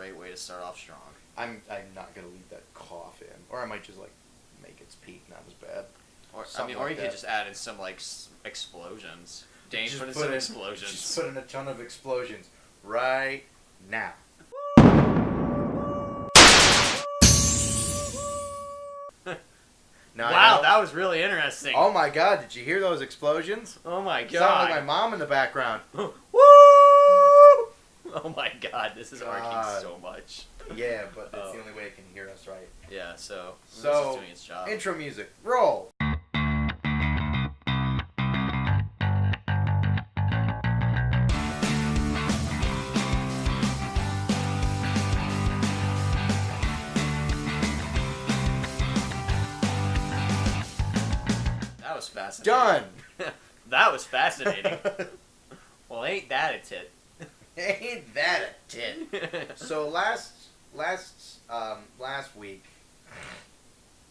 great way to start off strong. I'm not gonna leave that cough in, or I might just like make its peak not as bad. Or Something or like you that. could just add in some like explosions. Dane Just put in put some in- explosions. Just put in a ton of explosions right now. Now, Wow, that was really interesting. Oh my god, did you hear those explosions? Oh my Sounded god. like my mom in the background. Woo! Oh my god, this is arcing so much. Yeah, but that's the only way it can hear us right. Yeah, so this is So, doing its job. intro music, roll. That was fascinating. Done. That was fascinating. Well, ain't that a tit? Ain't that a tit? So last week.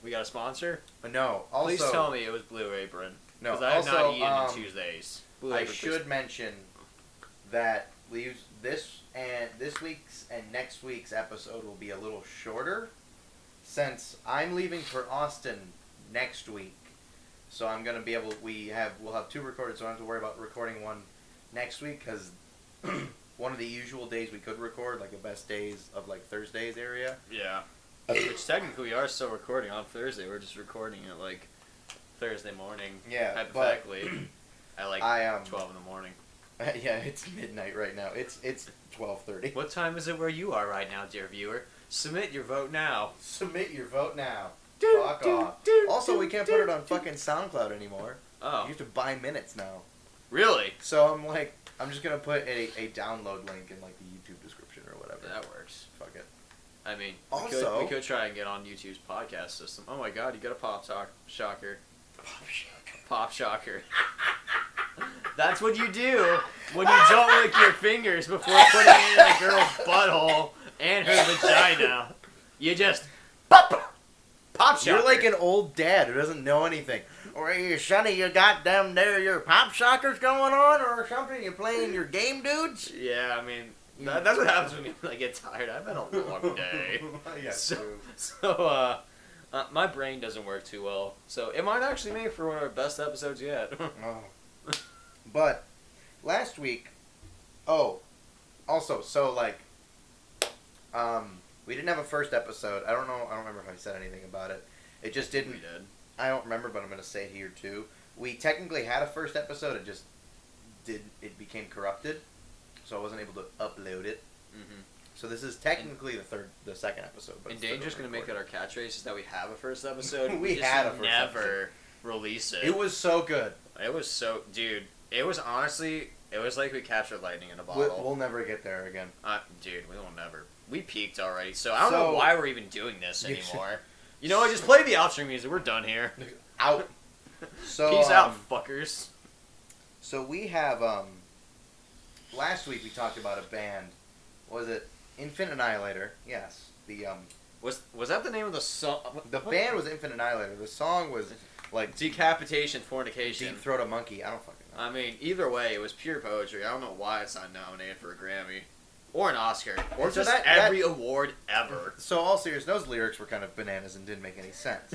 We got a sponsor? No. Also, Please tell me it was Blue Apron. No. Because I have not Also, eaten on Tuesdays. Blue I Apron, should mention that this week's and next week's episode will be a little shorter, since I'm leaving for Austin next week. So I'm gonna be able. We'll have two recorded, so I don't have to worry about recording one next week, because one of the usual days we could record, like the best days of like Thursdays area. Yeah. Which technically we are still recording on Thursday. We're just recording it like Thursday morning. Yeah, hypothetically, at like 12 in the morning. Yeah, it's midnight right now. It's 12:30. What time is it where you are right now, dear viewer? Submit your vote now. Submit your vote now. Fuck off. Also, we can't put it on fucking SoundCloud anymore. Oh. You have to buy minutes now. Really? So I'm just gonna put a download link in like the YouTube description or whatever. That works. Fuck it. I mean, Also, we could try and get on YouTube's podcast system. Oh my god, you got a pop shocker. Pop shocker. That's what you do when you don't lick your fingers before putting it in a girl's butthole and her vagina. You just pop shocker. You're like an old dad who doesn't know anything. Or you, Sonny, you got them there, your pop shockers going on or something? You playing your game, dudes? Yeah, I mean, that's what happens when I get tired. I've had a long day. Yeah, So, my brain doesn't work too well. So, it might actually make for one of our best episodes yet. Oh. But, last week, also, so, like, we didn't have a first episode. I don't remember if I said anything about it. It just didn't. We did. I don't remember, but I'm going to say it here, too. We technically had a first episode, it became corrupted, so I wasn't able to upload it. Mm-hmm. So this is technically the second episode. But And Danger's going to make it our catchrace is that we have a first episode. We just had a first never release it. It was so good. It was so... Dude, it was honestly... It was like we captured lightning in a bottle. We'll never get there again. Dude, we will never. We peaked already, so I don't know why we're even doing this You anymore. You know what? Just play the outro music. We're done here. Out. So Peace out, fuckers. So we have last week we talked about a band. Was it Infant Annihilator? Yes. The Was that the name of the song? the band was Infant Annihilator. The song was like Decapitation, Fornication. Deep Throat a Monkey. I don't fucking know. I mean, either way, it was pure poetry. I don't know why it's not nominated for a Grammy. Or an Oscar. Or So just every award ever. So all serious, those lyrics were kind of bananas and didn't make any sense.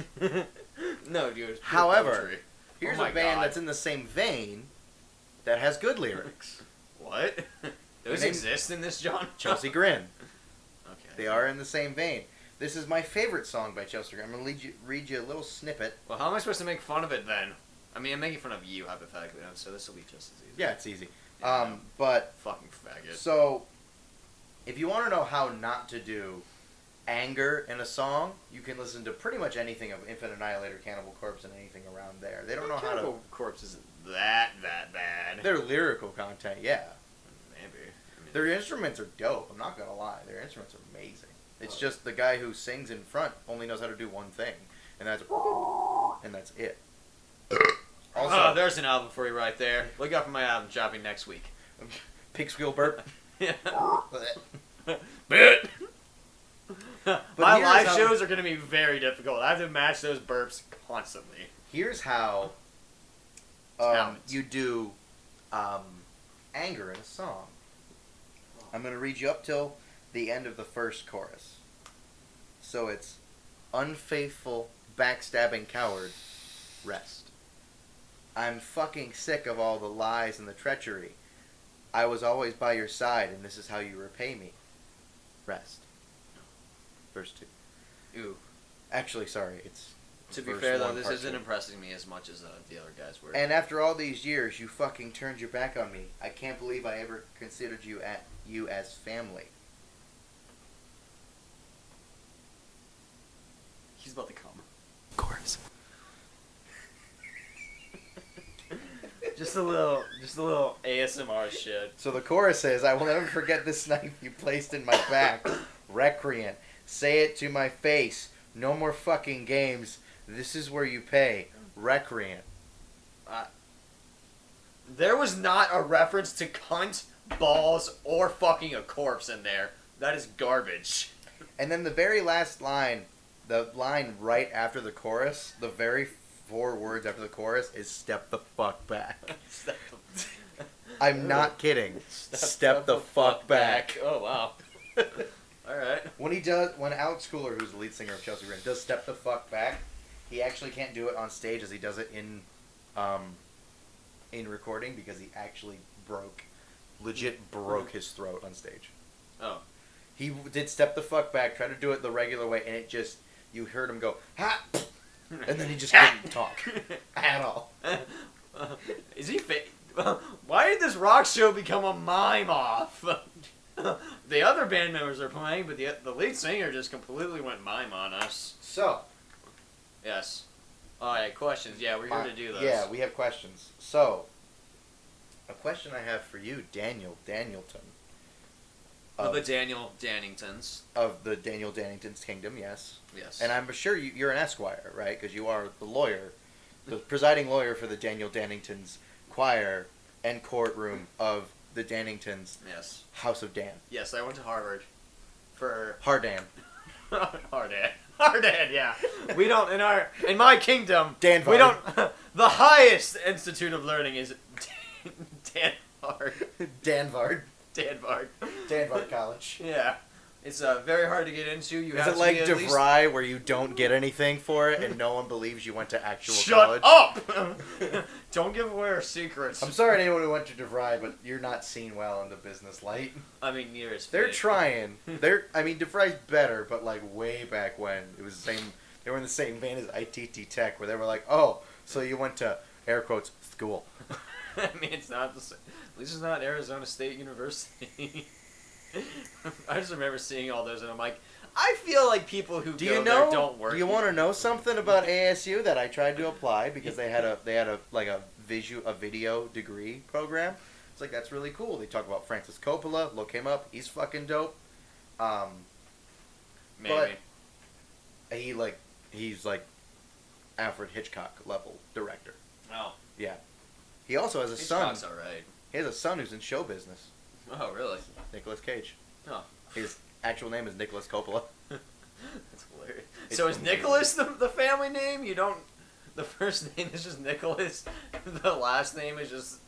No, dude. It's pure However, poetry. here's Oh my a band God. that's in the same vein that has good lyrics. What? Those name- exist in this genre? Chelsea Grin. Okay. They are in the same vein. This is my favorite song by Chelsea Grin. I'm going to read you a little snippet. Well, how am I supposed to make fun of it then? I mean, I'm making fun of you, hypothetically, so this will be just as easy. Yeah, it's easy. Yeah. But, Fucking faggot. so, if you want to know how not to do anger in a song, you can listen to pretty much anything of Infant Annihilator, Cannibal Corpse, and anything around there. They don't know how to... Cannibal Corpse isn't that bad. Their lyrical content, yeah. Maybe. I mean, Their instruments are dope, I'm not going to lie. Their instruments are amazing. It's just the guy who sings in front only knows how to do one thing, and that's it. Also, there's an album for you right there. Look out for my album dropping next week. pig squeal burp. Yeah. But My here's live how- shows are going to be very difficult. I have to match those burps constantly. Here's how Talent. you do anger in a song. I'm going to read you up till the end of the first chorus. So it's unfaithful, backstabbing coward, rest. I'm fucking sick of all the lies and the treachery. I was always by your side, and this is how you repay me. Rest. Verse 2. Ooh. Actually, sorry, it's... To be verse fair, though, 1, this part isn't 2. impressing me as much as the other guys were. And after all these years, you fucking turned your back on me. I can't believe I ever considered you as family. He's about to come. Of course. Just a little ASMR shit. So the chorus is, I will never forget this knife you placed in my back. Recreant. Say it to my face. No more fucking games. This is where you pay. Recreant. There was not a reference to cunt, balls, or fucking a corpse in there. That is garbage. And then the very last line, the line right after the chorus, the very 4 words after the chorus is step the fuck back. I'm not kidding. Step the fuck back. Oh, wow. Alright. When Alex Cooler, who's the lead singer of Chelsea Grin, does step the fuck back, he actually can't do it on stage as he does it in recording because he actually legit broke his throat on stage. Oh. He did step the fuck back, tried to do it the regular way, and it just, you heard him go, ha! And then he just couldn't talk at all. Is he why did this rock show become a mime off? The other band members are playing, but the lead singer just completely went mime on us. So. Yes. Alright, questions. Yeah, we're here to do those. Yeah, we have questions. So, a question I have for you, Daniel Danielton. Of the Daniel Danningtons. Of the Daniel Dannington's kingdom, yes. Yes. And I'm sure you're an esquire, right? Because you are the lawyer, the presiding lawyer for the Daniel Dannington's choir and courtroom of the Danningtons' Yes. House of Dan. Yes, I went to Harvard for Hardan. Hardan, yeah. We don't in my kingdom. Danvard. We don't. The highest institute of learning is Danvard. Danvard. Danvard. Danvard College. Yeah, it's very hard to get into. You Is have it to like be at least... DeVry where you don't get anything for it and no one believes you went to actual Shut college? up! Don't give away our secrets. I'm sorry to anyone who went to DeVry, but you're not seen well in the business light. I mean, near as They're fake. trying. DeVry's better, but like way back when it was the same. They were in the same vein as ITT Tech, where they were like, "Oh, so you went to air quotes school." I mean, it's not the same. At least it's not Arizona State University. I just remember seeing all those, and I'm like, I feel like people who go there don't work. Do you want to know something about ASU that I tried to apply because they had a video degree program? It's like, that's really cool. They talk about Francis Coppola. Look him up. He's fucking dope. Maybe. But he's like Alfred Hitchcock level director. Oh. Yeah. He also has a son. Hitchcock's alright. He has a son who's in show business. Oh, really? Nicolas Cage. Oh. His actual name is Nicholas Coppola. That's hilarious. So is Nicholas the family name? You don't... The first name is just Nicholas. The last name is just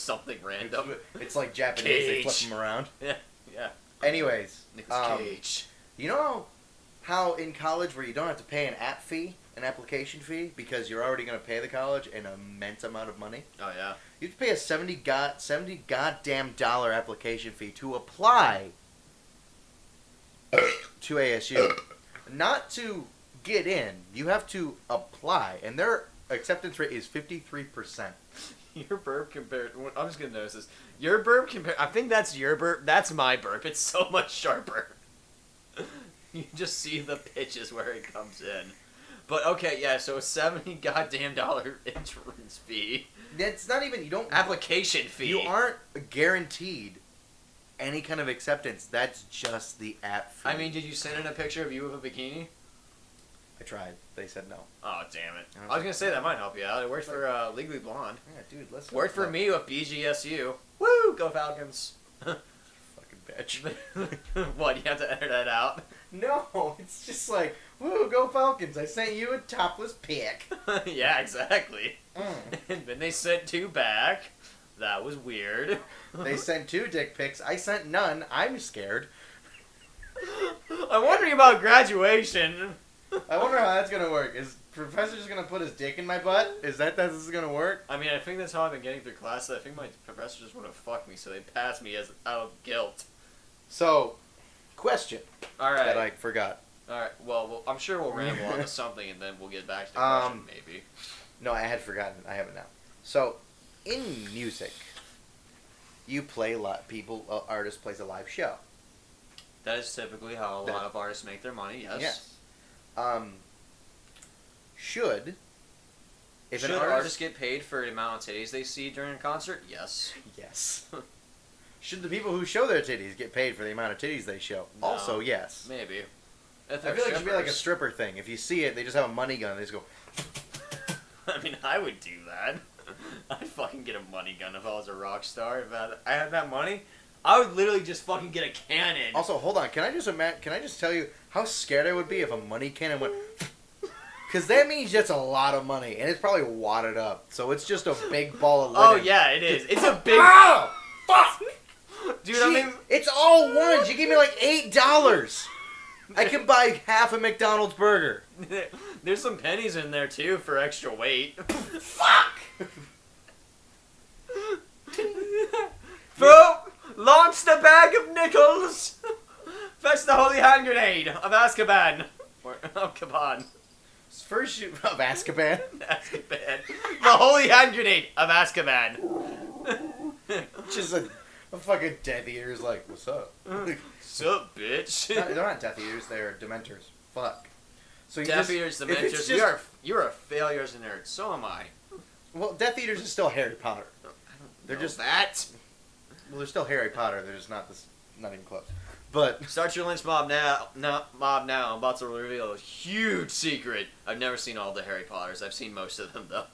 something random. It's like Japanese. They flip them around. Yeah, yeah. Anyways. Nicholas Cage. You know how in college where you don't have to pay an an application fee, because you're already going to pay the college an immense amount of money? Oh, yeah. You have to pay a $70 goddamn application fee to apply to ASU. Not to get in. You have to apply. And their acceptance rate is 53%. Your burp compared... I'm just going to notice this. Your burp compared... I think that's your burp. That's my burp. It's so much sharper. You just see the pitches where it comes in. But, okay, yeah, so a $70 goddamn entrance fee. It's not even... You don't... Application fee. You aren't guaranteed any kind of acceptance. That's just the app fee. I mean, did you send in a picture of you with a bikini? I tried. They said no. Oh, damn it. I was going to say that might help you out. It worked for Legally Blonde. Yeah, dude, let's... Worked for me with BGSU. Woo! Go Falcons. Fucking bitch. What, you have to edit that out? No, it's just like, woo, go Falcons. I sent you a topless pic. Yeah, exactly. And then they sent 2 back. That was weird. They sent 2 dick pics. I sent none. I'm scared. I'm wondering about graduation. I wonder how that's gonna work. Is professor just gonna put his dick in my butt? Is that this is gonna work? I mean, I think that's how I've been getting through classes. I think my professor just want to fuck me, so they pass me as out of guilt. So, question All right. that I forgot. All right. Well, I'm sure we'll ramble on to something, and then we'll get back to the question, maybe. No, I had forgotten. I have it now. So, in music, you play artist plays a live show. That is typically how a lot of artists make their money. Yes. Yes. Should an artist get paid for the amount of titties they see during a concert? Yes. Yes. Should the people who show their titties get paid for the amount of titties they show? No, also, yes. Maybe. I feel like it should be like a stripper thing. If you see it, they just have a money gun and they just go... I mean, I would do that. I'd fucking get a money gun if I was a rock star. If I had that money, I would literally just fucking get a cannon. Also, hold on. Can I just tell you how scared I would be if a money cannon went... Because that means that's a lot of money, and it's probably wadded up. So it's just a big ball of linen. Oh, yeah, it is. It's a big... Oh! Fuck! Dude, I mean... It's all ones. You gave me like $8. I can buy half a McDonald's burger. There's some pennies in there, too, for extra weight. Fuck! Folk, launch the bag of nickels! Fetch the holy hand grenade of Azkaban. Or of Kaban. First shoot of Azkaban. Azkaban. The holy hand grenade of Azkaban. Just a fucking Death Eater's like, what's up? What's up, bitch? They're not Death Eaters, they're Dementors. Fuck. So Death Eaters, Dementors, you're a failure as a nerd. So am I. Well, Death Eaters is still Harry Potter. They're just that. Well, they're still Harry Potter. They're just not even close. But start your lynch mob now. I'm about to reveal a huge secret. I've never seen all the Harry Potters. I've seen most of them though.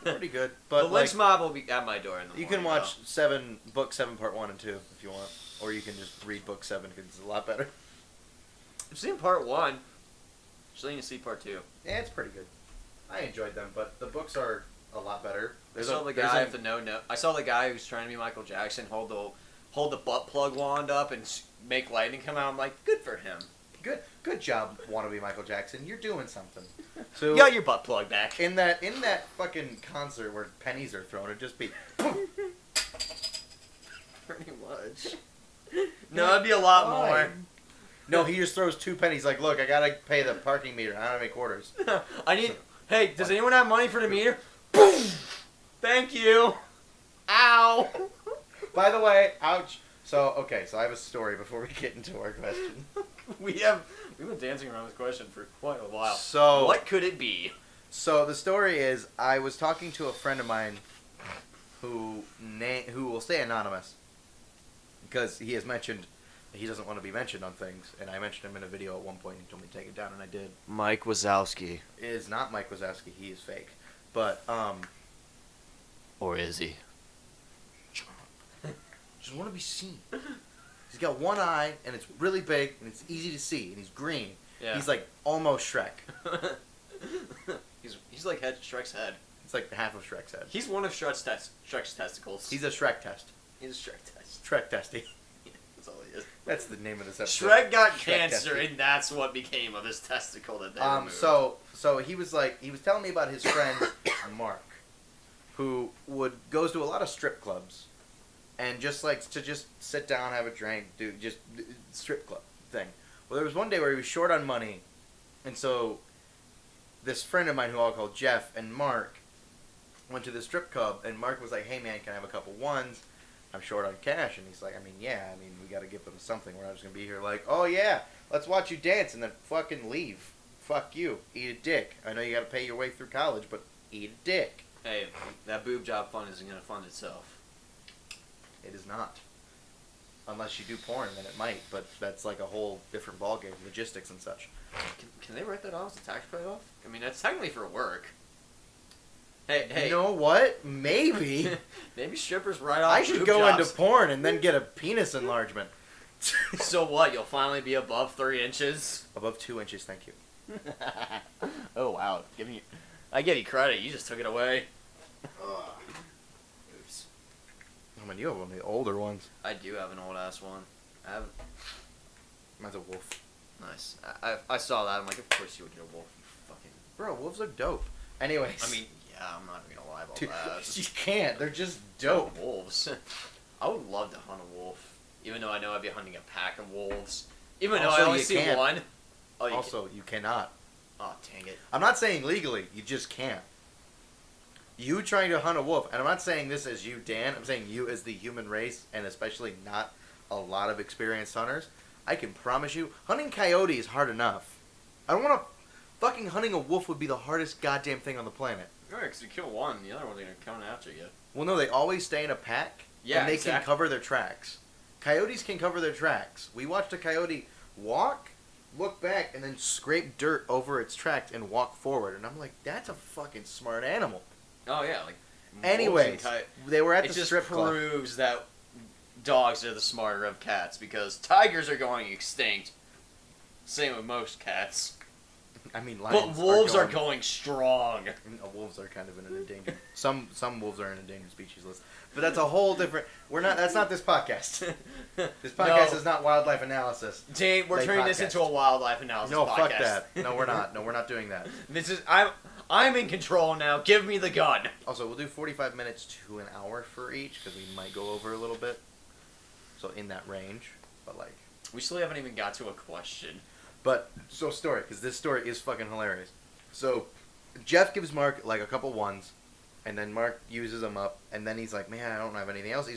Pretty good. But the lynch mob will be at my door in the morning. You can watch book 7 part 1 and 2 if you want, or you can just read book 7 because it's a lot better. I've seen part 1. Just need to see part 2. Yeah, it's pretty good. I enjoyed them, but the books are a lot better. I saw the guy with the I saw the guy who's trying to be Michael Jackson hold the butt plug wand up and make lightning come out. I'm like, good for him. Good job, wannabe Michael Jackson. You're doing something. So you got your butt plug back. In that fucking concert where pennies are thrown, it'd just be. Pretty much. No, it'd be a lot more. No, he just throws 2 pennies. Like, look, I gotta pay the parking meter. I don't have any quarters. Hey, does anyone have money for the meter? Boom! Thank you. Ow. By the way, ouch. So I have a story before we get into our question. We've been dancing around this question for quite a while. So what could it be? So the story is, I was talking to a friend of mine who will stay anonymous because he has mentioned he doesn't want to be mentioned on things, and I mentioned him in a video at one point. He told me to take it down, and I did. Mike Wazowski. It is not Mike Wazowski. He is fake. But or is he? Just want to be seen. He's got one eye, and it's really big, and it's easy to see, and he's green. Yeah. He's like almost Shrek. he's like Shrek's head. It's like half of Shrek's head. He's one of Shrek's testicles. He's a Shrek test. He's a Shrek test. Shrek Testy. That's all he is. That's the name of this episode. Shrek got cancer, and that's what became of his testicle that they removed. So he was telling me about his friend Mark, who goes to a lot of strip clubs. And just likes to just sit down, have a drink, do just strip club thing. Well, there was one day where he was short on money, and so this friend of mine who I'll call Jeff and Mark went to the strip club, and Mark was like, "Hey man, can I have a couple ones? I'm short on cash." And he's like, we got to give them something. We're not just gonna be here like, "Oh yeah, let's watch you dance and then fucking leave. Fuck you, eat a dick. I know you got to pay your way through college, but eat a dick." Hey, that boob job fund isn't gonna fund itself. It is not. Unless you do porn, then it might, but that's like a whole different ballgame, logistics and such. Can they write that off as a tax write-off? I mean, that's technically for work. Hey. You know what? Maybe. Maybe strippers write off I should go into porn and then get a penis enlargement. So what? You'll finally be above 3 inches? Above 2 inches, thank you. Oh, wow. I give you credit. You just took it away. Oops. I mean, you have one of the older ones. I do have an old-ass one. Mine's a wolf. Nice. I saw that. I'm like, of course you would get a wolf. You fucking. Bro, wolves are dope. Anyways. I mean, yeah, I'm not even gonna lie about Dude, that. you can't. They're just dope. Wolves. I would love to hunt a wolf, even though I know I'd be hunting a pack of wolves. Even though Also, I only you see can't. one. Oh, You cannot. Oh, dang it. I'm not saying legally. You just can't. You trying to hunt a wolf, and I'm not saying this as you, Dan. I'm saying you as the human race, and especially not a lot of experienced hunters. I can promise you, hunting coyote is hard enough. I don't want to... Fucking hunting a wolf would be the hardest goddamn thing on the planet. Right, because you kill one, the other one's gonna come after you. Well, no, they always stay in a pack, and they can cover their tracks. Coyotes can cover their tracks. We watched a coyote walk, look back, and then scrape dirt over its tracks and walk forward. And I'm like, that's a fucking smart animal. Oh, yeah, like... Anyways, they were at the strip club. It just proves that dogs are the smarter of cats, because tigers are going extinct. Same with most cats. I mean, lions but wolves are going strong. Wolves are kind of in an endangered... Some wolves are an endangered species list. But that's a whole different... That's not this podcast. This podcast is not wildlife analysis. Dave, we're turning this into a wildlife analysis podcast. No, fuck that. No, we're not. No, we're not doing that. I'm in control now. Give me the gun. Also, we'll do 45 minutes to an hour for each, because we might go over a little bit. So in that range. But, like... We still haven't even got to a question. But, story, because this story is fucking hilarious. So, Jeff gives Mark, like, a couple ones, and then Mark uses them up, and then he's like, man, I don't have anything else.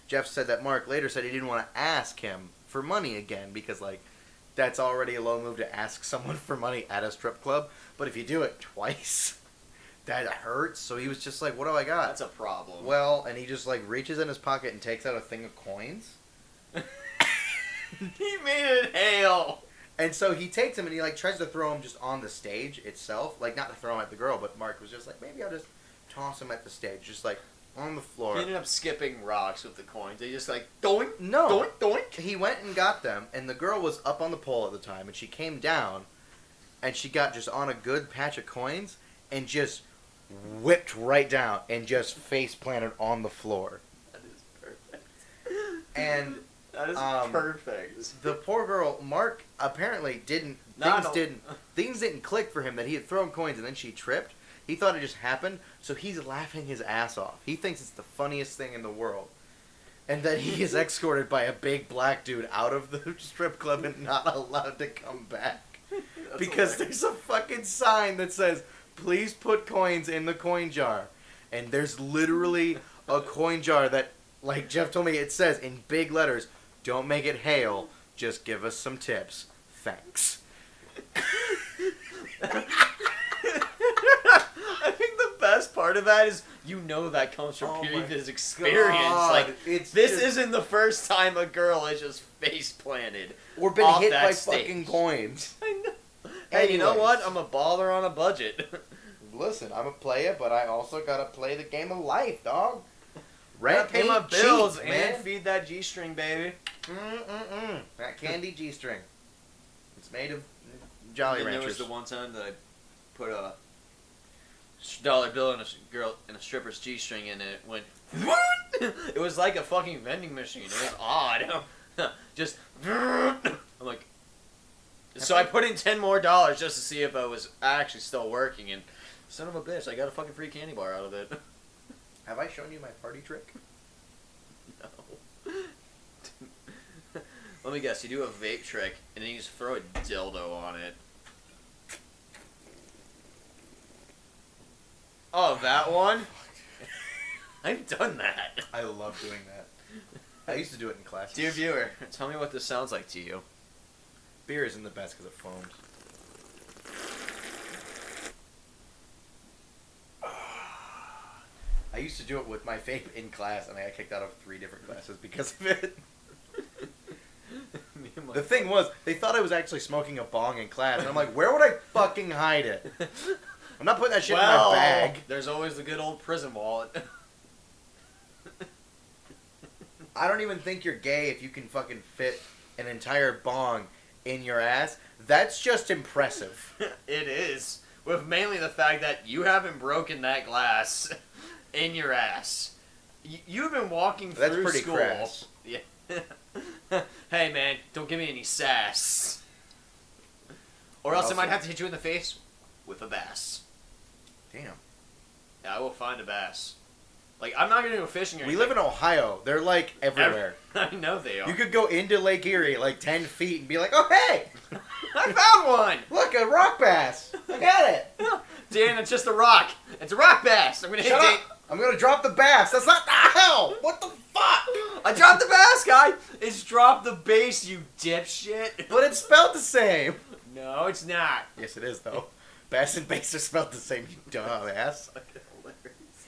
Jeff said that Mark later said he didn't want to ask him for money again, because, like, that's already a low move to ask someone for money at a strip club. But if you do it twice, that hurts. So he was just like, what do I got? That's a problem. Well, and he just, like, reaches in his pocket and takes out a thing of coins. He made it hail. And so he takes him and he like tries to throw him just on the stage itself. Like not to throw him at the girl, but Mark was just like, maybe I'll just toss him at the stage. Just like on the floor. He ended up skipping rocks with the coins. They just like, doink, no. doink, doink. He went and got them, and the girl was up on the pole at the time, and she came down, and she got just on a good patch of coins, and just whipped right down, and just face planted on the floor. That is perfect. And... That is perfect. The poor girl, Mark, apparently things didn't click for him that he had thrown coins and then she tripped. He thought it just happened, so he's laughing his ass off. He thinks it's the funniest thing in the world. And then he is escorted by a big black dude out of the strip club and not allowed to come back. Because there's a fucking sign that says, please put coins in the coin jar. And there's literally a coin jar that, like Jeff told me, it says in big letters, don't make it hail, just give us some tips. Thanks. I think the best part of that is that comes from previous experience. God. Like, this isn't the first time a girl has just face planted or been off hit that by stage. fucking coins. I know. Hey, you know what? I'm a baller on a budget. Listen, I'm a player, but I also gotta play the game of life, dog. Rent, pay my bills, cheap, and man. feed that G-string, baby. That candy G-string. It's made of Jolly Ranchers. There was the one time that I put a dollar bill in a stripper's G-string and it went. It was like a fucking vending machine. It was odd. Just. I'm like. So I put in $10 more just to see if it was actually still working, and son of a bitch, I got a fucking free candy bar out of it. Have I shown you my party trick? No. Let me guess, you do a vape trick, and then you just throw a dildo on it. Oh, that one? I've done that. I love doing that. I used to do it in class. Dear viewer, tell me what this sounds like to you. Beer isn't the best because it foams. I used to do it with my vape in class, and I got kicked out of 3 different classes because of it. The thing was, they thought I was actually smoking a bong in class, and I'm like, where would I fucking hide it? I'm not putting that shit in my bag. There's always the good old prison wallet. I don't even think you're gay if you can fucking fit an entire bong in your ass. That's just impressive. It is. With mainly the fact that you haven't broken that glass in your ass. You've been walking through That's pretty school. crass. Yeah. Hey man, don't give me any sass. Or else I might have to hit you in the face with a bass. Damn. Yeah, I will find a bass. Like, I'm not gonna go fishing or anything. We live in Ohio. They're like everywhere. I know they are. You could go into Lake Erie like 10 feet and be like, oh hey! I found one! Look, a rock bass! I got it! Dan, it's just a rock. It's a rock bass. I'm gonna hit Shut Dan. up! I'm gonna drop the bass. That's not the hell! What the fuck? I dropped the bass, guy! It's dropped the base, you dipshit. But it's spelled the same. No, it's not. Yes, it is, though. Bass and bass are spelled the same, you dumbass. Fucking hilarious.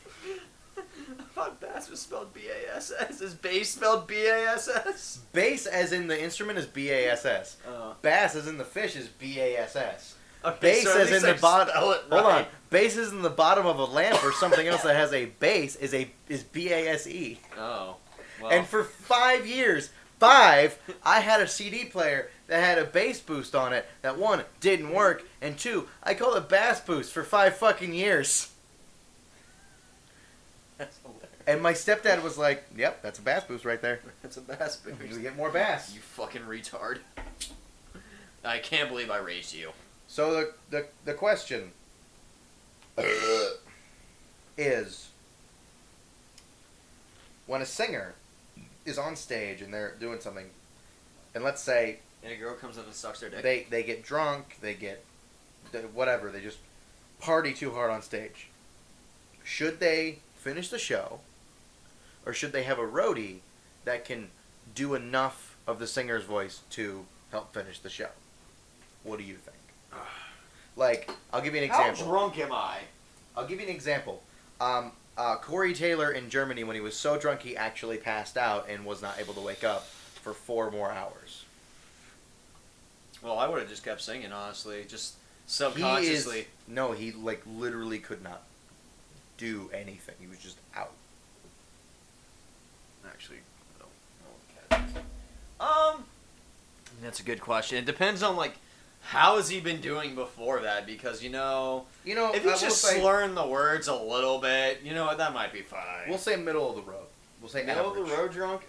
I thought bass was spelled B-A-S-S. Is bass spelled B-A-S-S? Bass as in the instrument is B-A-S-S. Bass as in the fish is B-A-S-S. Okay, Bass so as in the bottom. Right. Hold on. Bass is in the bottom of a lamp or something else that has a base is B-A-S-E. Oh. Well. And for 5 years, I had a CD player that had a bass boost on it that 1, didn't work, and 2, I called it bass boost for 5 fucking years. That's hilarious. And my stepdad was like, yep, that's a bass boost right there. That's a bass boost. You get more bass. You fucking retard. I can't believe I raised you. So the question is, when a singer is on stage and they're doing something, and let's say And a girl comes up and sucks their dick. they get drunk, they get whatever, they just party too hard on stage. Should they finish the show, or should they have a roadie that can do enough of the singer's voice to help finish the show? What do you think? Like, I'll give you an example. How drunk am I? I'll give you an example. Corey Taylor in Germany, when he was so drunk he actually passed out and was not able to wake up for 4 more hours. Well, I would have just kept singing, honestly. Just subconsciously. He like literally could not do anything. He was just out. Actually, that's a good question. It depends on, like, how has he been doing before that? Because, if he's just slurring the words a little bit, that might be fine. We'll say middle of the road. We'll say middle average. of the road drunk?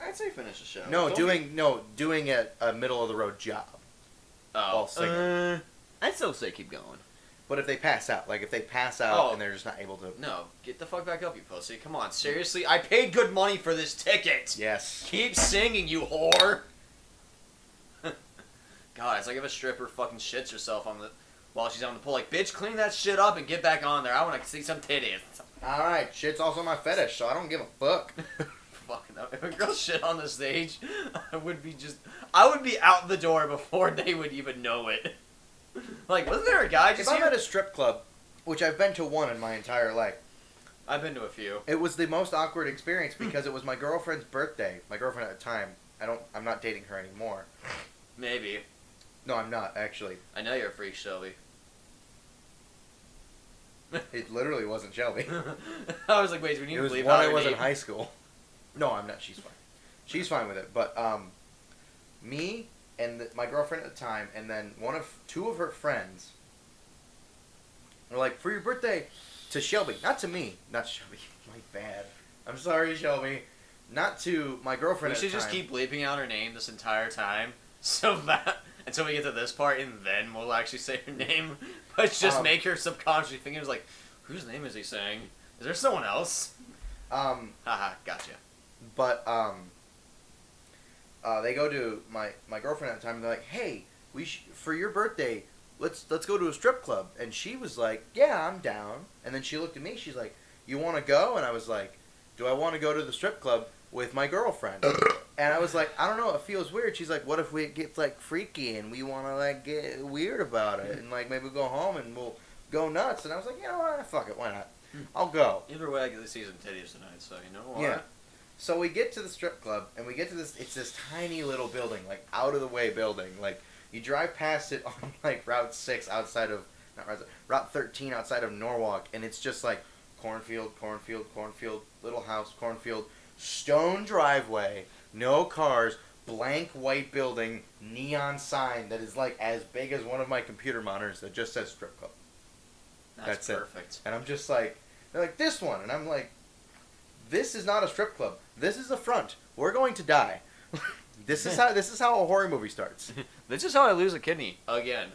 I'd say finish the show. No, doing a middle of the road job. While singing. I'd still say keep going. But if they pass out, and they're just not able to. No, get the fuck back up, you pussy. Come on, seriously? I paid good money for this ticket. Yes. Keep singing, you whore. God, it's like if a stripper fucking shits herself while she's on the pole. Like, bitch, clean that shit up and get back on there. I want to see some titties. Alright, shit's also my fetish, so I don't give a fuck. Fucking up. If a girl shit on the stage, I would be out the door before they would even know it. Like, wasn't there a guy just If I'm at a strip club, which I've been to one in my entire life. I've been to a few. It was the most awkward experience because it was my girlfriend's birthday. My girlfriend at the time. I'm not dating her anymore. Maybe. No, I'm not, actually. I know you're a freak, Shelby. It literally wasn't Shelby. I was like, wait, do we need it to was believe when out I her was in name? high school. No, I'm not. She's fine. She's fine with it. But me and my girlfriend at the time, and then two of her friends were like, for your birthday, to Shelby. Not to me. Not Shelby. My bad. I'm sorry, Shelby. Not to my girlfriend at the time. We should just keep bleeping out her name this entire time, so that until we get to this part, and then we'll actually say her name. But just make her subconsciously thinking, like, whose name is he saying? Is there someone else? Haha, gotcha. But they go to my girlfriend at the time, and they're like, hey, for your birthday, let's go to a strip club. And she was like, yeah, I'm down. And then she looked at me, she's like, you want to go? And I was like, do I want to go to the strip club with my girlfriend? And I was like, I don't know, it feels weird. She's like, what if it gets, like, freaky and we want to, like, get weird about it? And, like, maybe go home and we'll go nuts. And I was like, you know what, fuck it, why not? I'll go. Either way, I get to see some titties tonight, so you know what? Yeah. So we get to the strip club, and we get to it's this tiny little building, like, out-of-the-way building. Like, you drive past it on, like, Route 6 outside of, Route 13 outside of Norwalk, and it's just, like, cornfield, little house, cornfield, stone driveway, no cars, blank white building, neon sign that is, like, as big as one of my computer monitors that just says strip club. That's perfect. It. And I'm just like, they're like, this one. And I'm like, this is not a strip club. This is a front. We're going to die. This is how a horror movie starts. This is how I lose a kidney. Again.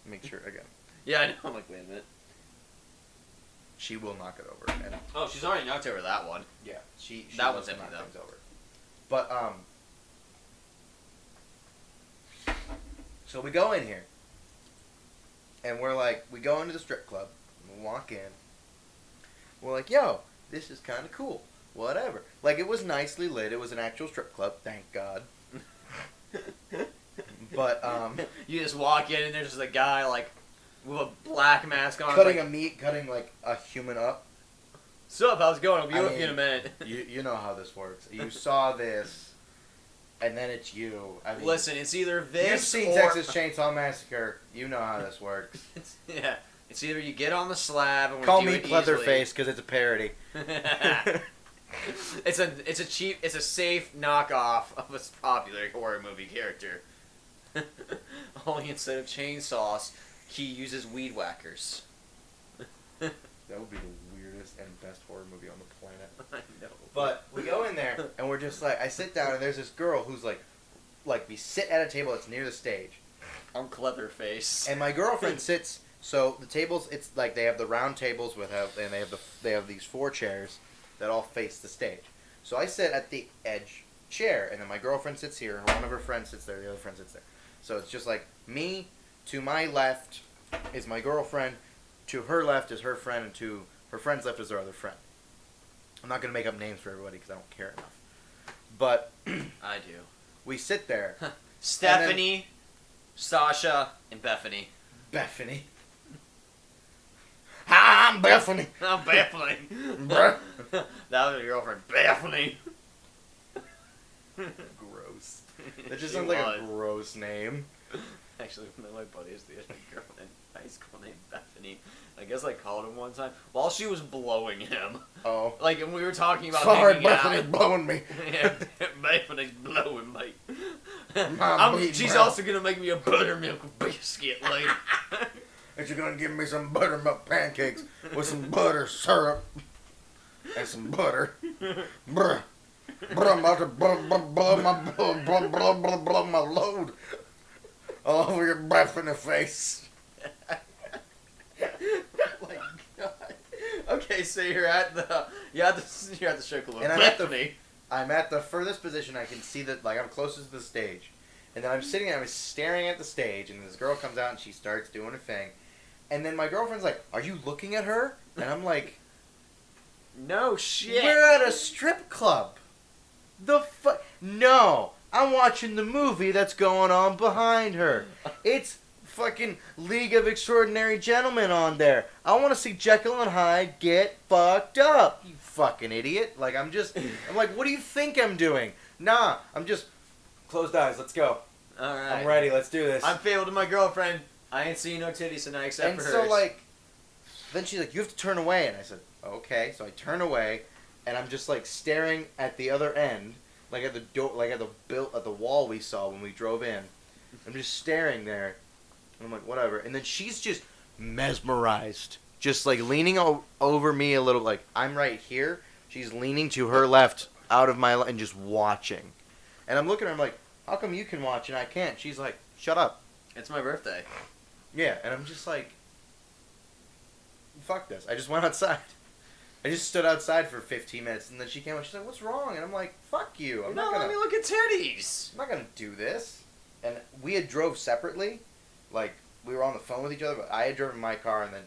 make sure again. Yeah, I know. I'm like, wait a minute. She will knock it over. And Oh, she's already knocked over that one. yeah, she That loves one's to empty, knock though. things over. But so we go in here, and we're like, we go into the strip club, and we walk in. We're like, yo, this is kind of cool. Whatever. Like, it was nicely lit. It was an actual strip club. Thank God. But You just walk in and there's just a guy like with a black mask on. cutting like a human up. Sup, how's it going? I'll be I with you in a mean, minute. You know how this works. You saw this, and then it's you. I mean, Listen, it's either this you've seen or... Texas Chainsaw Massacre. You know how this works. Yeah. It's either you get on the slab and we Call do me it Pleatherface because it's a parody. It's a safe knockoff of a popular horror movie character. Only instead of chainsaws, he uses weed whackers. That would be the weirdest and best horror movie on the planet. I know. But we go in there and we're just like, I sit down and there's this girl who's like we sit at a table that's near the stage. I'm Cleatherface. And my girlfriend sits. So the tables, it's like they have the round tables and they have these 4 chairs that all face the stage. So I sit at the edge chair, and then my girlfriend sits here. One of her friends sits there. The other friend sits there. So it's just like me. To my left is my girlfriend. To her left is her friend, and to her friend's left is her other friend. I'm not gonna make up names for everybody because I don't care enough. But I do. we sit there. Stephanie, Sasha, and Bethany. Bethany. Hi, I'm Bethany. I'm Bethany. Bruh. That was your girlfriend, Bethany. Gross. That just sounds like a gross name. Actually, my buddy is the girl in high school named Bethany. I guess I called him one time while she was blowing him. Oh. Like, and we were talking about Sorry, hanging Bethany's out. blowing me. Yeah, Bethany's blowing me. My She's mouth. also gonna make me a buttermilk biscuit later. And you're gonna give me some buttermilk pancakes with some butter syrup and some butter. Bruh. Bruh, I'm about to blow my load all over your Bethany face. Oh my god. Okay, so you're at the strip club. And Bethany. I'm at the furthest position I can see that, like, I'm closest to the stage. And then I'm sitting there, I'm staring at the stage, and this girl comes out and she starts doing her thing. And then my girlfriend's like, "Are you looking at her?" And I'm like, No shit. "We're at a strip club. The fuck? No, I'm watching the movie that's going on behind her. It's fucking League of Extraordinary Gentlemen on there. I want to see Jekyll and Hyde get fucked up. You fucking idiot. Like, I'm like, what do you think I'm doing? Nah, I'm just, closed eyes, let's go. Alright. I'm ready, let's do this. I'm faithful to my girlfriend. I ain't seen no titties tonight except And for so, hers. like, then she's like, you have to turn away. And I said, okay. So I turn away, and I'm just, like, staring at the other end, like at the door, like at the wall we saw when we drove in. I'm just staring there. And I'm like, whatever. And then she's just mesmerized. Just, like, leaning over me a little, like, I'm right here. She's leaning to her left out of my left and just watching. And I'm looking at her, I'm like, how come you can watch and I can't? She's like, shut up. It's my birthday. Yeah, and I'm just like, fuck this. I just went outside. I just stood outside for 15 minutes, and then she came and she's like, what's wrong? And I'm like, fuck you. I'm not let me look at titties. I'm not gonna do this. And we had drove separately. Like, we were on the phone with each other, but I had driven my car, and then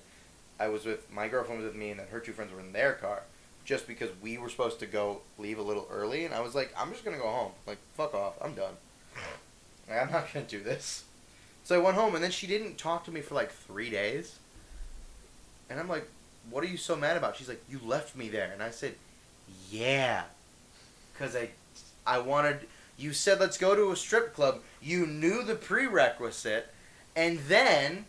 my girlfriend was with me, and then her 2 friends were in their car. Just because we were supposed to leave a little early, and I was like, I'm just gonna go home. Like, fuck off. I'm done. Like, I'm not gonna do this. So I went home, and then she didn't talk to me for like 3 days. And I'm like, what are you so mad about? She's like, you left me there. And I said, yeah. Because I wanted, you said let's go to a strip club. You knew the prerequisite. And then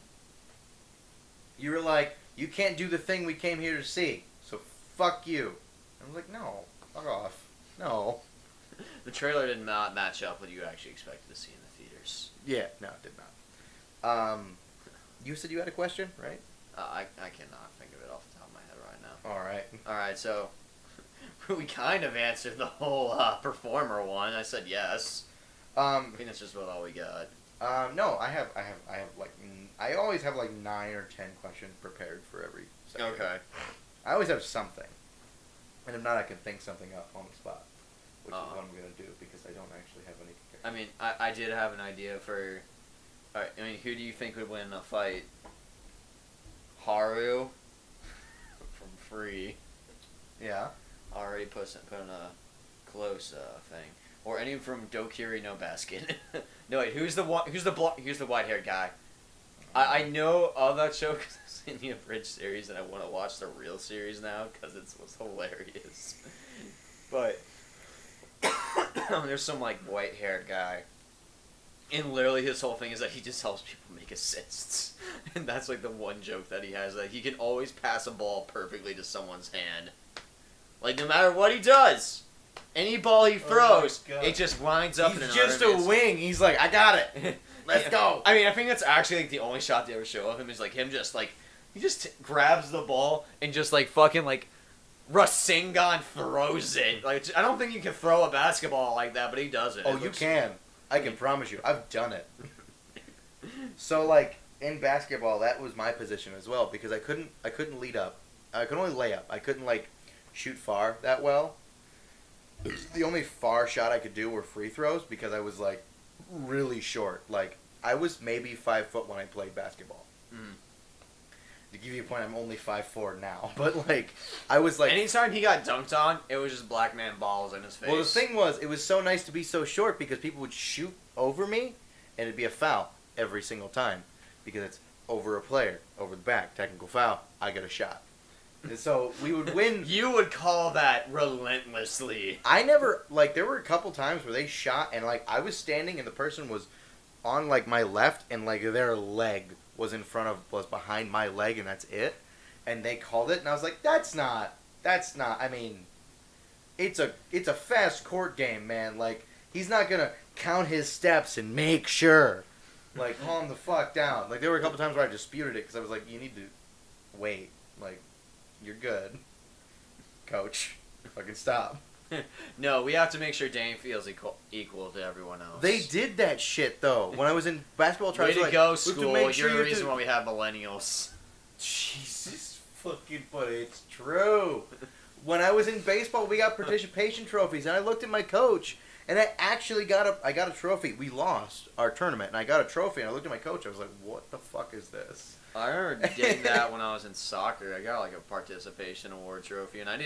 you were like, you can't do the thing we came here to see. So fuck you. I was like, no, fuck off. No. The trailer did not match up what you actually expected to see in the theaters. Yeah, no, it did not. You said you had a question, right? I cannot think of it off the top of my head right now. All right. Alright, so we kind of answered the whole performer one. I said yes. I think that's just about all we got. No, I have like I always have like 9 or 10 questions prepared for every segment. Okay. I always have something, and if not, I can think something up on the spot, which is what I'm gonna do because I don't actually have anything. I mean, I did have an idea for. I mean, who do you think would win a fight? Haru from Free. Yeah. Already put in a close thing, or any from Dokiri no Basket. No wait, who's the white haired guy? I know of that show because it's in the abridged series, and I want to watch the real series now because it was hilarious. But there's some like white haired guy, and literally his whole thing is that he just helps people make assists, and that's like the one joke that he has, that he can always pass a ball perfectly to someone's hand. Like, no matter what he does, any ball he throws, it just winds up in an just arm. a wing. He's like, I got it. Let's go. I mean, I think that's actually like the only shot they ever show of him is like him just like, he just grabs the ball and just like fucking like Rasengan throws it. Like, I don't think you can throw a basketball like that, but he does it. Oh, you can. I can promise you. I've done it. So like in basketball, that was my position as well because I couldn't lead up. I could only lay up. I couldn't like shoot far that well. The only far shot I could do were free throws because I was like really short. Like I was maybe 5 foot when I played basketball. Mm. To give you a point, I'm only 5'4" now. But like I was like, anytime he got dunked on, it was just black man balls in his face. well, the thing was, it was so nice to be so short because people would shoot over me, and it'd be a foul every single time because it's over a player, over the back, technical foul. I get a shot. And so we would win. You would call that relentlessly. I never, like, there were a couple times where they shot and, like, I was standing and the person was on, like, my left and, like, their leg was behind my leg and that's it. And they called it and I was like, that's not, I mean, it's a fast court game, man. Like, he's not going to count his steps and make sure. Like, calm the fuck down. Like, there were a couple times where I disputed it because I was like, you need to wait. Like, you're good, coach. Fucking stop. No, we have to make sure Dane feels equal to everyone else. They did that shit, though. When I was in basketball tryouts, way to like, go, we have to school. make sure You're the you reason do- why we have millennials. Jesus fucking, but it's true. When I was in baseball, we got participation trophies, and I looked at my coach, and I actually got a trophy. We lost our tournament, and I got a trophy, and I looked at my coach. I was like, what the fuck is this? I remember getting that when I was in soccer. I got like a participation award trophy, and we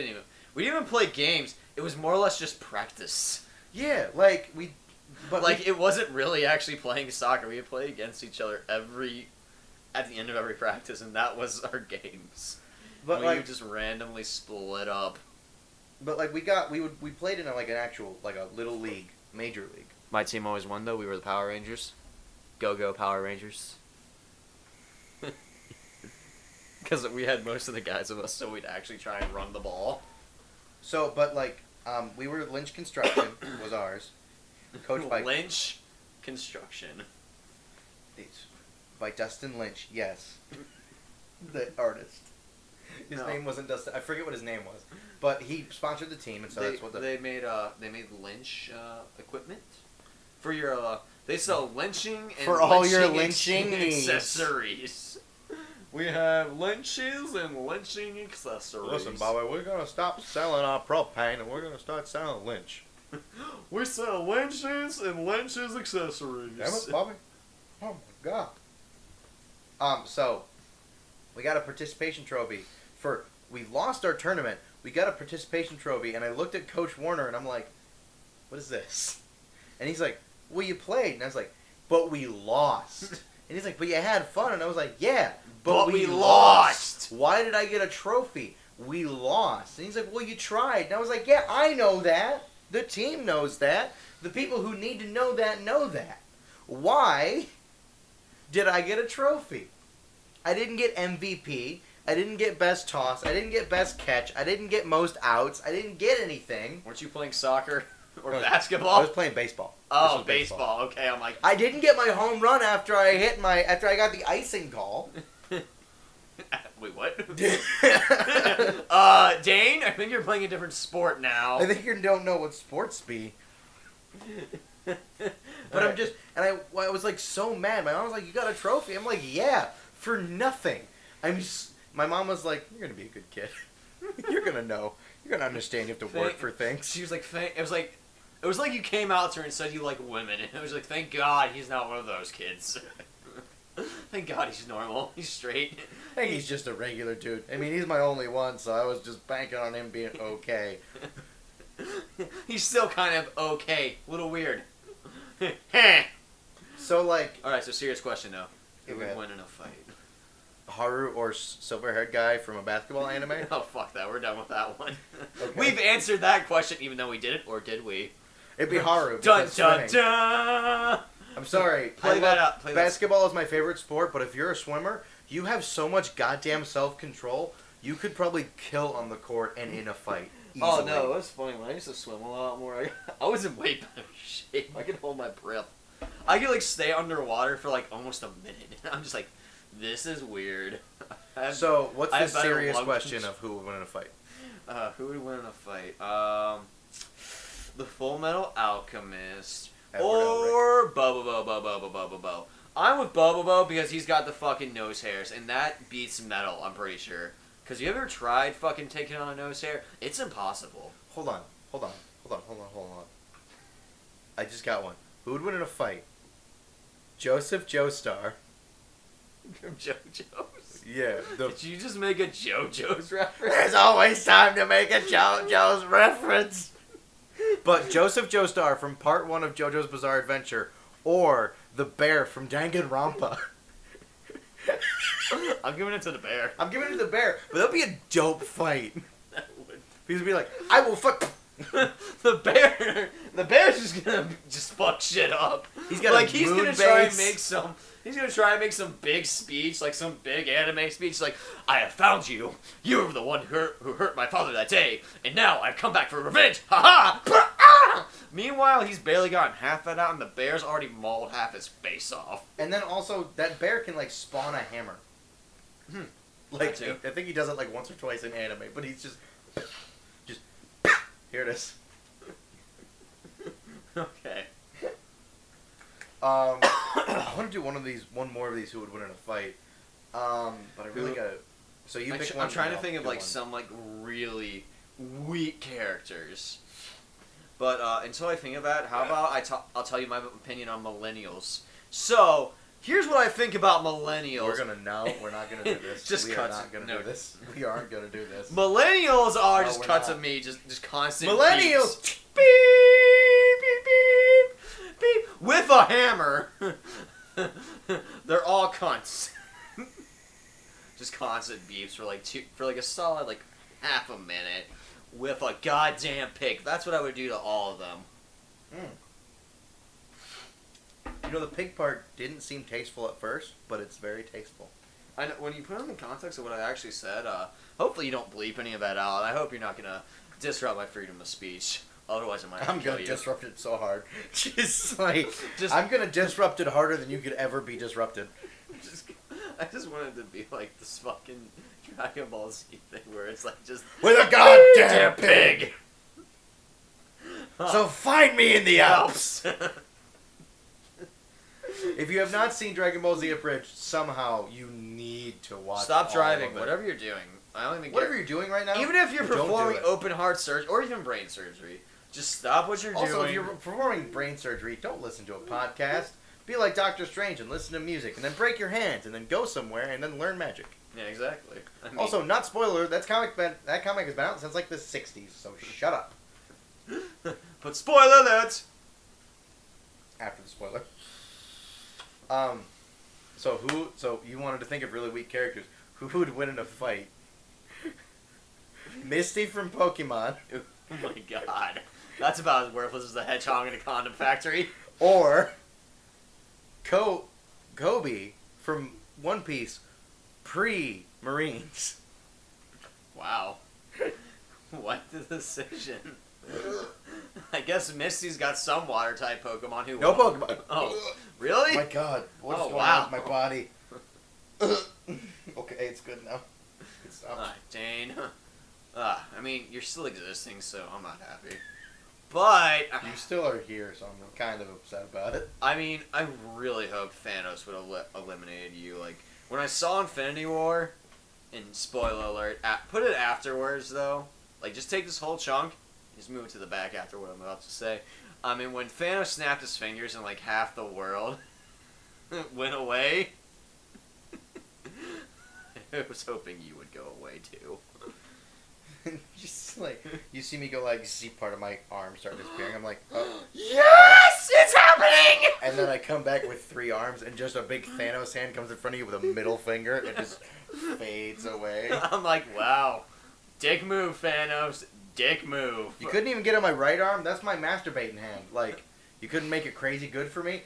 didn't even play games. It was more or less just practice. Yeah, like it wasn't really actually playing soccer. We would play against each other at the end of every practice, and that was our games. But we like, would just randomly split up. but like we played in an actual like a little league, major league. My team always won though. We were the Power Rangers. Go Power Rangers. Because we had most of the guys of us, so we'd actually try and run the ball. So, but like, we were Lynch Construction was ours, coached by Lynch Construction. by Dustin Lynch. Yes, the artist. His No. name wasn't Dustin. I forget what his name was, but he sponsored the team, and so that's what they made Lynch equipment for your. They sell lynching and For all your lynching lynching needs. accessories. We have lynches and lynching accessories. Listen, Bobby, we're gonna stop selling our propane, and we're gonna start selling Lynch. We sell lynches and lynches accessories. Damn it, Bobby! Oh my god. So we got a participation trophy we lost our tournament. We got a participation trophy, and I looked at Coach Warner, and I'm like, "What is this?" And he's like, "Well, you played," and I was like, "But we lost." And he's like, "But you had fun," and I was like, "Yeah, but we lost. Why did I get a trophy? We lost." And he's like, "Well, you tried," and I was like, "Yeah, I know that. The team knows that. The people who need to know that. Why did I get a trophy? I didn't get MVP. I didn't get best toss. I didn't get best catch. I didn't get most outs. I didn't get anything." Weren't you playing soccer or I basketball? was playing baseball. Oh, This was baseball. Okay, I'm like, I didn't get my home run after I got the icing call. wait, what? Dane, I think you're playing a different sport now. I think you don't know what sports be. But I'm just, and I was like so mad. My mom was like, "You got a trophy?" I'm like, "Yeah, for nothing." My mom was like, "You're gonna be a good kid. You're gonna know. You're gonna understand. You have to work for things." She was like, it was like you came out to her and said you like women, and it was like, thank God he's not one of those kids. Thank God he's normal. He's straight. I think he's just a regular dude. I mean, he's my only one, so I was just banking on him being okay. He's still kind of okay. A little weird. So, like... Alright, so serious question, though. Who would Okay. win in a fight? Haru or silver-haired guy from a basketball anime? Oh, fuck that. We're done with that one. Okay. We've answered that question, even though we didn't, or did we? It'd be Haru. Dun because dun swimming. dun! I'm sorry. Play that out. Play that. Basketball is my favorite sport, but if you're a swimmer, you have so much goddamn self-control, you could probably kill on the court and in a fight. Easily. Oh, no, it was funny. When I used to swim a lot more, I was in way better shape. I could hold my breath. I could, like, stay underwater for, like, almost a minute. I'm just like, this is weird. So, what's I the have better serious lung question control. of who would win in a fight? Who would win in a fight? The Full Metal Alchemist. Edward Or Bobo. I'm with Bobo because he's got the fucking nose hairs, and that beats metal, I'm pretty sure. Because you ever tried fucking taking on a nose hair? It's impossible. Hold on. I just got one. Who would win in a fight? Joseph Joestar. From JoJo's? Yeah. Did you just make a JoJo's reference? There's always time to make a JoJo's reference. But Joseph Joestar from part 1 of JoJo's Bizarre Adventure, or the bear from Danganronpa. I'm giving it to the bear. I'm giving it to the bear, but that'd be a dope fight. That would. He'd be like, I will fuck. The bear's just gonna just fuck shit up. He's got like a he's moon gonna try and base. make some. He's gonna try and make some big speech, like some big anime speech, like I have found you. You were the one who hurt my father that day, and now I've come back for revenge. Ha ha! Meanwhile, he's barely gotten half that out, and the bear's already mauled half his face off. And then also, that bear can like spawn a hammer. Like, That too. I think he does it like once or twice in anime, but he's just here it is. Okay. I want to do one more of these who would win in a fight. But I really Who? gotta. So you pick one. I'm trying to and think I'll of do like one. some like really weak characters. But until I think of that, how about I'll tell you my opinion on millennials. So here's what I think about millennials. We're not gonna do this. Just we are cuts. not gonna No. do this. We aren't gonna do this. Millennials are No, just we're cuts not. of me, just constant Millennials! beeps. Beep, beep, beep, beep, with a hammer. They're all cunts. Just constant beeps for like a solid like half a minute with a goddamn pig. That's what I would do to all of them. You know, the pig part didn't seem tasteful at first, but it's very tasteful. I know, when you put it in the context of what I actually said, hopefully you don't bleep any of that out. I hope you're not gonna disrupt my freedom of speech. Otherwise, I might have I'm to kill gonna you. disrupt it so hard. Just like Just- I'm gonna disrupt it harder than you could ever be disrupted. I just wanted to be like this fucking Dragon Ball Z thing where it's like just With a goddamn damn pig. So find me in the Alps. If you have not seen Dragon Ball Z Abridged, somehow you need to watch. Stop all driving. of it. Whatever you're doing, I don't even Whatever care. you're doing right now, Even if you're don't do performing it. open heart surgery or even brain surgery, just stop what you're Also, doing. if you're performing brain surgery, don't listen to a podcast. Be like Doctor Strange and listen to music, and then break your hands, and then go somewhere, and then learn magic. Yeah, exactly. I mean, Also, not spoiler. That comic has been out since like the '60s. So shut up. but spoiler alert. After the spoiler. So you wanted to think of really weak characters. Who would win in a fight? Misty from Pokemon, Oh my god, that's about as worthless as the hedgehog in a condom factory. or Kobe from One Piece, pre-Marines. Wow. What the decision? I guess Misty's got some water type Pokemon who No won't. Pokemon. Oh, really? My God, what's Oh, going wow. on with my body? Okay, it's good now. It stopped. Dane. I mean, you're still existing, so I'm not happy. But You still are here, so I'm kind of upset about it. I mean, I really hope Thanos would have eliminated you. Like when I saw Infinity War, and spoiler alert, put it afterwards though. Like just take this whole chunk, just move it to the back after what I'm about to say. I mean, when Thanos snapped his fingers and like half the world went away, I was hoping you would go away too. Just like you see me go like see part of my arm start disappearing. I'm like, oh. Yes, it's happening. And then I come back with 3 arms, and just a big Thanos hand comes in front of you with a middle finger, and it just fades away. I'm like, wow, dick move, Thanos, dick move. You couldn't even get on my right arm. That's my masturbating hand. Like, you couldn't make it crazy good for me.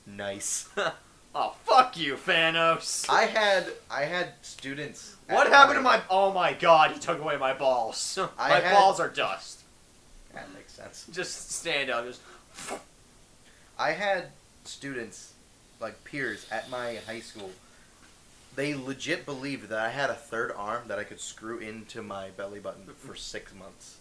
Nice. Oh, fuck you, Thanos. I had students. What happened to my... Oh my god, he took away my balls. My balls are dust. That makes sense. Just stand up, just... I had students, like peers, at my high school. They legit believed that I had a third arm that I could screw into my belly button for 6 months.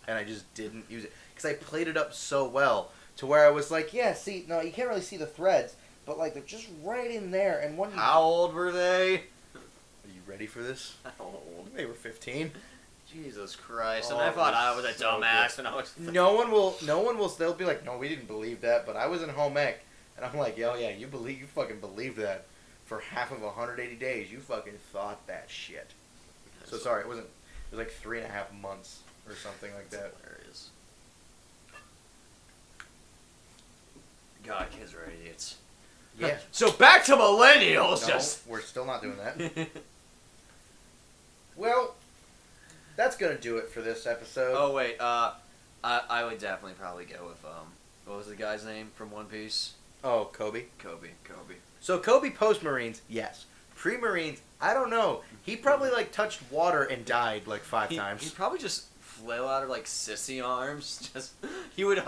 And I just didn't use it. Because I played it up so well to where I was like, yeah, see, no, you can't really see the threads. But, like, they're just right in there. And when you... How old were they? Are you ready for this? How old? They were 15. Jesus Christ. Oh, and I thought I was a so dumbass good. when I was... No one will still be like, no, we didn't believe that. But I was in home ec. And I'm like, yo, yeah, you fucking believed that. For half of 180 days, you fucking thought that shit. So sorry, it was like 3.5 months or something like that. Hilarious. God, kids are idiots. Yeah. So back to millennials. No, we're still not doing that. Well, that's gonna do it for this episode. Oh wait, I would definitely probably go with what was the guy's name from One Piece? Oh, Kobe. Kobe. So Kobe post-Marines, yes. Pre-Marines, I don't know. He probably like touched water and died like 5 times. He'd probably just flail out of like sissy arms. Just he would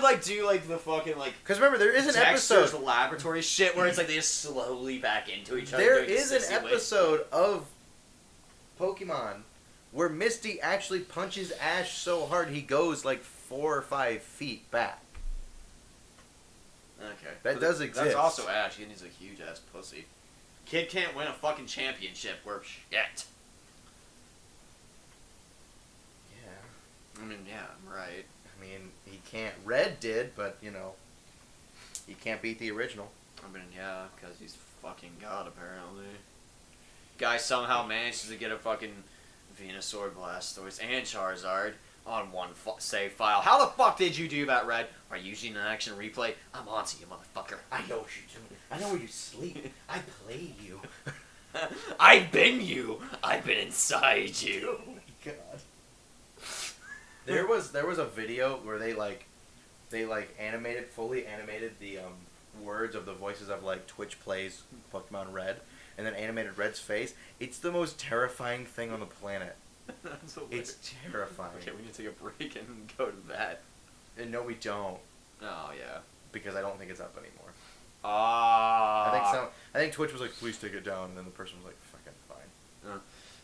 like do like the fucking like. Because remember, there is an Dexter's episode. laboratory shit where it's like they just slowly back into each other. There doing is an sissy ways. episode of Pokemon where Misty actually punches Ash so hard he goes like 4 or 5 feet back. Okay. That does exist. That's also Ash. He needs a huge ass pussy. Kid can't win a fucking championship. We're shit. Yeah. I mean, yeah, right. I mean, he can't. Red did, but you know, he can't beat the original. I mean, yeah, because he's fucking god apparently. Guy somehow manages to get a fucking Venusaur, Blastoise, and Charizard on one save file. How the fuck did you do that, Red? Are you using an action replay? I'm onto you, motherfucker. I know what you're doing. I know where you sleep. I play you. I've been you. I've been inside you. Oh my god. There was a video where they fully animated the words of the voices of like Twitch plays Pokemon Red, and then animated Red's face. It's the most terrifying thing on the planet. That's It's terrifying. Okay, we need to take a break and go to that. And no, we don't, Oh yeah. because I don't think it's up anymore. Ah. I think Twitch was like, please take it down, and then the person was like, fucking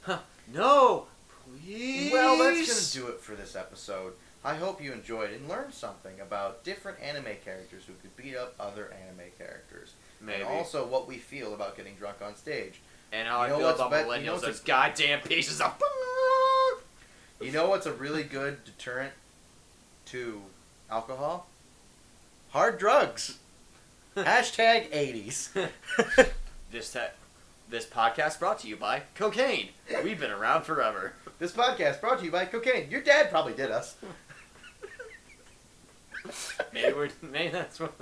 fine. No, please. Well, that's gonna do it for this episode. I hope you enjoyed and learned something about different anime characters who could beat up other anime characters. Maybe. And also what we feel about getting drunk on stage. And how You know I feel what's about bet- millennials, you know what's those a- goddamn pieces of. You know what's a really good deterrent to alcohol? Hard drugs. Hashtag 80s. This podcast brought to you by cocaine. We've been around forever. This podcast brought to you by cocaine. Your dad probably did us. Maybe that's what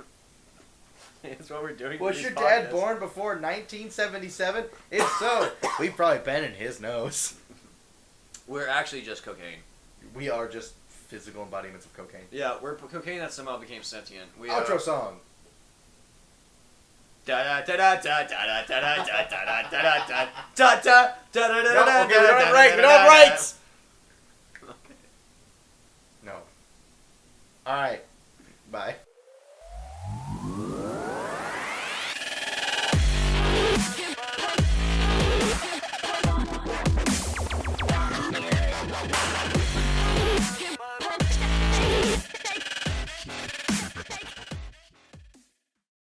we're doing. Was with your these dad podcasts. born before 1977? If so, we've probably been in his nose. We're actually just cocaine. We are just physical embodiments of cocaine. Yeah, we're cocaine that somehow became sentient. We Outro song. Da da da da da da da da da da da da da da da da da No, da. okay, we don't have rights. We don't have rights. No. All right. Bye.